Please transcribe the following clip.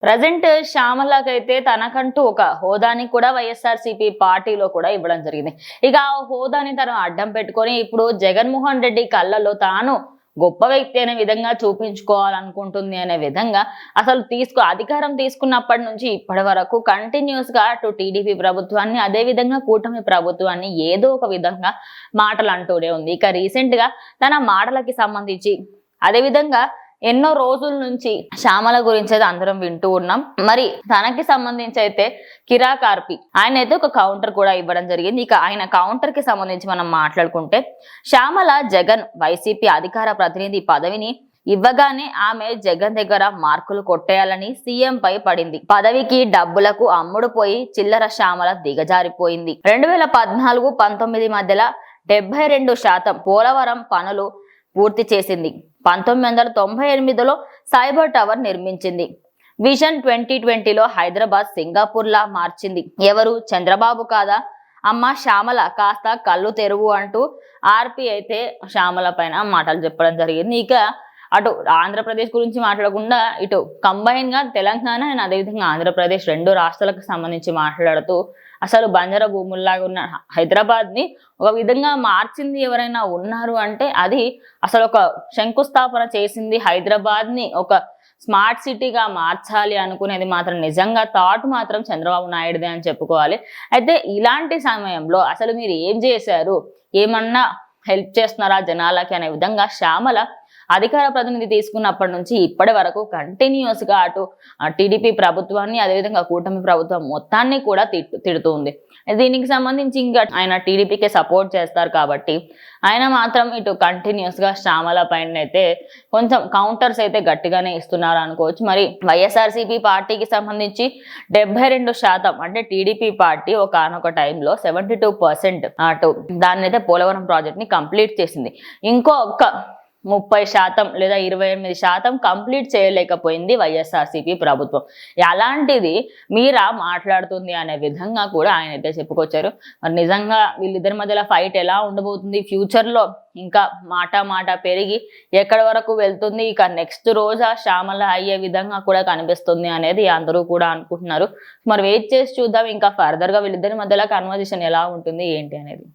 Present శ్యామలకైతే తనకంటూ ఒక హోదాని కూడా వైఎస్ఆర్సీపీ పార్టీలో కూడా ఇవ్వడం జరిగింది. ఇక ఆ హోదాని తను అడ్డం పెట్టుకొని ఇప్పుడు జగన్మోహన్ రెడ్డి కళ్ళలో తాను గొప్ప వ్యక్తి అనే విధంగా చూపించుకోవాలనుకుంటుంది అనే విధంగా అసలు అధికారం తీసుకున్నప్పటి నుంచి ఇప్పటి వరకు కంటిన్యూస్ గా అటు టీడీపీ ప్రభుత్వాన్ని అదే విధంగా కూటమి ప్రభుత్వాన్ని ఏదో ఒక విధంగా మాటలు అంటూనే ఉంది. ఇక రీసెంట్ గా తన మాటలకి సంబంధించి అదే విధంగా ఎన్నో రోజుల నుంచి శ్యామల గురించి అయితే అందరం వింటూ ఉన్నాం. మరి తనకి సంబంధించి అయితే కిరాకార్పి ఆయన అయితే ఒక కౌంటర్ కూడా ఇవ్వడం జరిగింది. ఇక ఆయన కౌంటర్ కి సంబంధించి మనం మాట్లాడుకుంటే, శ్యామల జగన్ వైసీపీ అధికార ప్రతినిధి పదవిని ఇవ్వగానే ఆమె జగన్ దగ్గర మార్కులు కొట్టేయాలని సీఎం పై పడింది. పదవికి డబ్బులకు అమ్ముడుపోయి చిల్లర శ్యామల దిగజారిపోయింది. 2014-19 మధ్యలో 72% పోలవరం పనులు పూర్తి చేసింది. 1998లో సైబర్ టవర్ నిర్మించింది. విజన్ 2020లో హైదరాబాద్ సింగపూర్ లా మార్చింది. ఎవరు? చంద్రబాబు కాదా? అమ్మ శ్యామల కాస్త కళ్ళు తెరువు అంటూ ఆర్పి అయితే శ్యామల పైన మాటలు చెప్పడం జరిగింది. ఇక అటు ఆంధ్రప్రదేశ్ గురించి మాట్లాడకుండా ఇటు కంబైన్ గా తెలంగాణ అండ్ అదేవిధంగా ఆంధ్రప్రదేశ్ రెండు రాష్ట్రాలకు సంబంధించి మాట్లాడుతూ అసలు బంజర భూముల్లాగా ఉన్న హైదరాబాద్ ని ఒక విధంగా మార్చింది ఎవరైనా ఉన్నారు అంటే అది అసలు ఒక శంకుస్థాపన చేసింది హైదరాబాద్ ని ఒక స్మార్ట్ సిటీగా మార్చాలి అనుకునేది మాత్రం నిజంగా థాట్ మాత్రం చంద్రబాబు నాయుడుదే అని చెప్పుకోవాలి. అయితే ఇలాంటి సమయంలో అసలు మీరు ఏం చేశారు, ఏమన్నా హెల్ప్ చేస్తున్నారా జనాలకి అనే విధంగా శ్యామల అధికార ప్రతినిధి తీసుకున్నప్పటి నుంచి ఇప్పటి వరకు కంటిన్యూస్ గా అటు టీడీపీ ప్రభుత్వాన్ని అదేవిధంగా కూటమి ప్రభుత్వం మొత్తాన్ని కూడా తిడుతూ ఉంది. దీనికి సంబంధించి ఇంకా ఆయన టీడీపీకే సపోర్ట్ చేస్తారు కాబట్టి ఆయన మాత్రం ఇటు కంటిన్యూస్ గా శ్యామల పైన అయితే కొంచెం కౌంటర్స్ అయితే గట్టిగానే ఇస్తున్నారు అనుకోవచ్చు. మరి వైఎస్ఆర్సీపీ పార్టీకి సంబంధించి 72% అంటే టీడీపీ పార్టీ ఒకనొక టైంలో 72% అటు దాన్ని అయితే పోలవరం ప్రాజెక్ట్ ని కంప్లీట్ చేసింది. ఇంకో 30% లేదా 28% కంప్లీట్ చేయలేకపోయింది వైఎస్ఆర్సీపీ ప్రభుత్వం. అలాంటిది మీరా మాట్లాడుతుంది అనే విధంగా కూడా ఆయన అయితే చెప్పుకొచ్చారు. మరి నిజంగా వీళ్ళిద్దరి మధ్యలో ఫైట్ ఎలా ఉండబోతుంది, ఫ్యూచర్ లో ఇంకా మాట పెరిగి ఎక్కడి వరకు వెళ్తుంది, ఇక నెక్స్ట్ రోజా శ్యామల అయ్యే విధంగా కూడా కనిపిస్తుంది అనేది అందరూ కూడా అనుకుంటున్నారు. మరి వెయిట్ చేసి చూద్దాం ఇంకా ఫర్దర్ గా వీళ్ళిద్దరి మధ్యలో కన్వర్జేషన్ ఎలా ఉంటుంది ఏంటి అనేది.